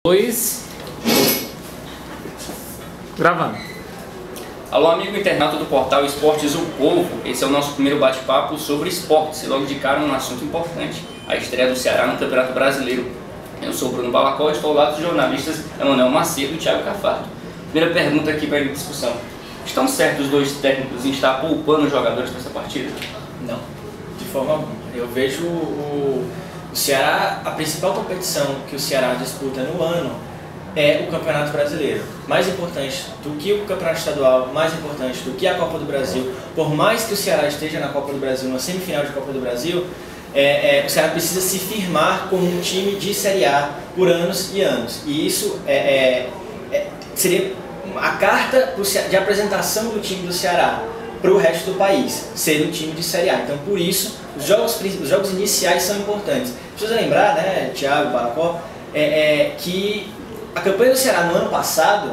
Dois. Gravando. Alô, amigo internauta do portal Esportes O Povo. Esse é o nosso primeiro bate-papo sobre esportes. E logo de cara um assunto importante: a estreia do Ceará no Campeonato Brasileiro. Eu sou Bruno Balacó e estou ao lado dos jornalistas Emanuel Macedo e Thiago Cafardo. Primeira pergunta aqui para a discussão: estão certos os dois técnicos em estar poupando os jogadores para essa partida? Não, de forma alguma. Eu vejo o Ceará, a principal competição que o Ceará disputa no ano é o Campeonato Brasileiro. Mais importante do que o Campeonato Estadual, mais importante do que a Copa do Brasil. Por mais que o Ceará esteja na Copa do Brasil, na semifinal de Copa do Brasil, o Ceará precisa se firmar como um time de Série A por anos e anos. E isso seria a carta de apresentação do time do Ceará para o resto do país, ser um time de Série A. Então, por isso, os jogos iniciais são importantes. Precisa lembrar, né, Thiago, Balacó, que a campanha do Ceará no ano passado,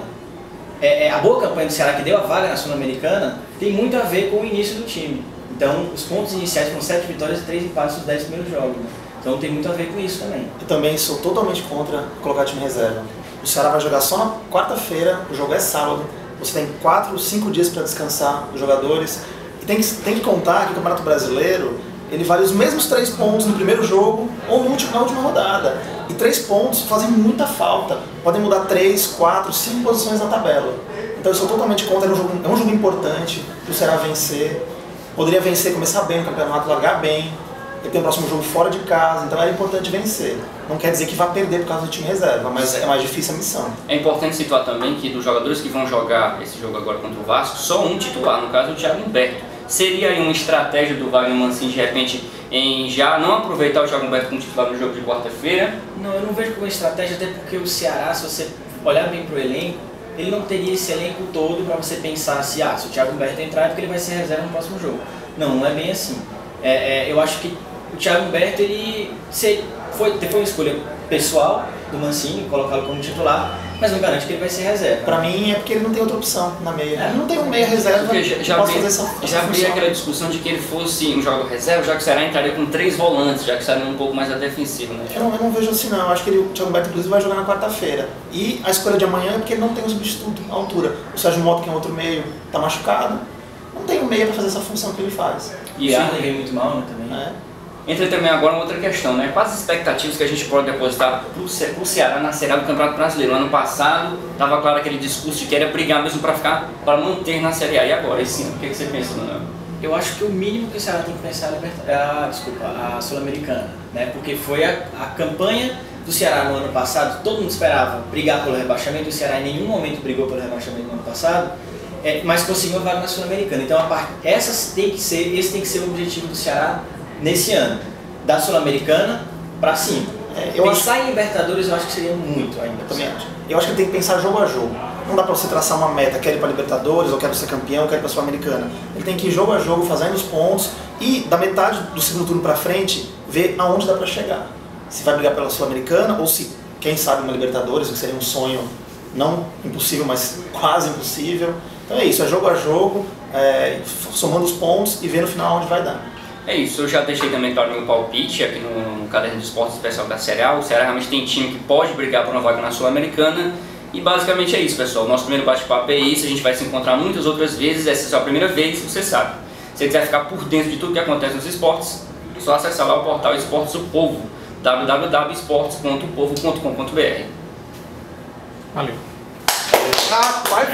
a boa campanha do Ceará que deu a vaga na Sul-Americana, tem muito a ver com o início do time. Então, os pontos iniciais foram 7 vitórias e 3 empates nos 10 primeiros jogos. Né? Então, tem muito a ver com isso também. Eu também sou totalmente contra colocar time reserva. O Ceará vai jogar só na quarta-feira, o jogo é sábado. Você tem 4, 5 dias para descansar os jogadores. E tem que contar que o Campeonato Brasileiro ele vale os mesmos 3 pontos no primeiro jogo ou na última rodada. E 3 pontos fazem muita falta. Podem mudar 3, 4, 5 posições na tabela. Então eu sou totalmente contra. É um jogo importante para o Ceará vencer. Poderia vencer, começar bem no campeonato, largar bem. Ele tem o próximo jogo fora de casa, então era importante vencer. Não quer dizer que vai perder por causa do time reserva, mas é mais difícil a missão. É importante situar também que dos jogadores que vão jogar esse jogo agora contra o Vasco, só um titular, no caso o Thiago Humberto. Seria aí uma estratégia do Wagner Mancini de repente em já não aproveitar o Thiago Humberto como titular no jogo de quarta-feira? Não, eu não vejo como estratégia, até porque o Ceará, se você olhar bem para o elenco, ele não teria esse elenco todo para você pensar assim, se o Thiago Humberto entrar é porque ele vai ser reserva no próximo jogo. Não é bem assim. Eu acho que o Thiago Humberto foi uma escolha pessoal do Mancini, colocá-lo como titular, mas não garante que ele vai ser reserva. Pra mim é porque ele não tem outra opção na meia. Ele não tem um meia reserva que possa fazer essa função. Já havia aquela discussão de que ele fosse um jogador reserva, já que o Ceará entraria com 3 volantes, já que o Ceará é um pouco mais defensivo, né? Eu não vejo assim não, eu acho que o Thiago Humberto inclusive vai jogar na quarta-feira. E a escolha de amanhã é porque ele não tem um substituto à altura. O Sérgio Mota, que é um outro meio, tá machucado. Não tem um meia para fazer essa função que ele faz. E ele veio muito mal, né, também. Entra também agora uma outra questão, né? Quais as expectativas que a gente pode depositar para o Ceará na Série A do Campeonato Brasileiro? No ano passado estava claro aquele discurso de que era brigar mesmo para manter na Série A. E agora, esse ano, o que você pensa, Manuel? Eu acho que o mínimo que o Ceará tem que pensar é a Sul-Americana, né? Porque foi a campanha do Ceará no ano passado, todo mundo esperava brigar pelo rebaixamento, o Ceará em nenhum momento brigou pelo rebaixamento no ano passado, mas conseguiu a vaga na Sul-Americana. Então esse tem que ser o objetivo do Ceará nesse ano, da Sul-Americana para cima. Pensar em Libertadores eu acho que seria muito ainda. Também acho. Eu acho que ele tem que pensar jogo a jogo. Não dá para você traçar uma meta, quero ir para Libertadores, ou quero ser campeão, ou quero ir para Sul-Americana. Ele tem que ir jogo a jogo, fazendo os pontos e da metade do segundo turno para frente, ver aonde dá para chegar. Se vai brigar pela Sul-Americana ou se, quem sabe, uma Libertadores, que seria um sonho não impossível, mas quase impossível. Então é isso, é jogo a jogo, somando os pontos e vendo no final onde vai dar. É isso, eu já deixei também claro meu palpite aqui no caderno de esportes especial da Série A. O Ceará realmente tem time que pode brigar por uma vaga na Sul-Americana. E basicamente é isso, pessoal. Nosso primeiro bate-papo é isso. A gente vai se encontrar muitas outras vezes. Essa é a sua primeira vez, você sabe. Se você quiser ficar por dentro de tudo que acontece nos esportes, é só acessar lá o portal Esportes do Povo, www.esportes.povo.com.br. Valeu. Rapaz,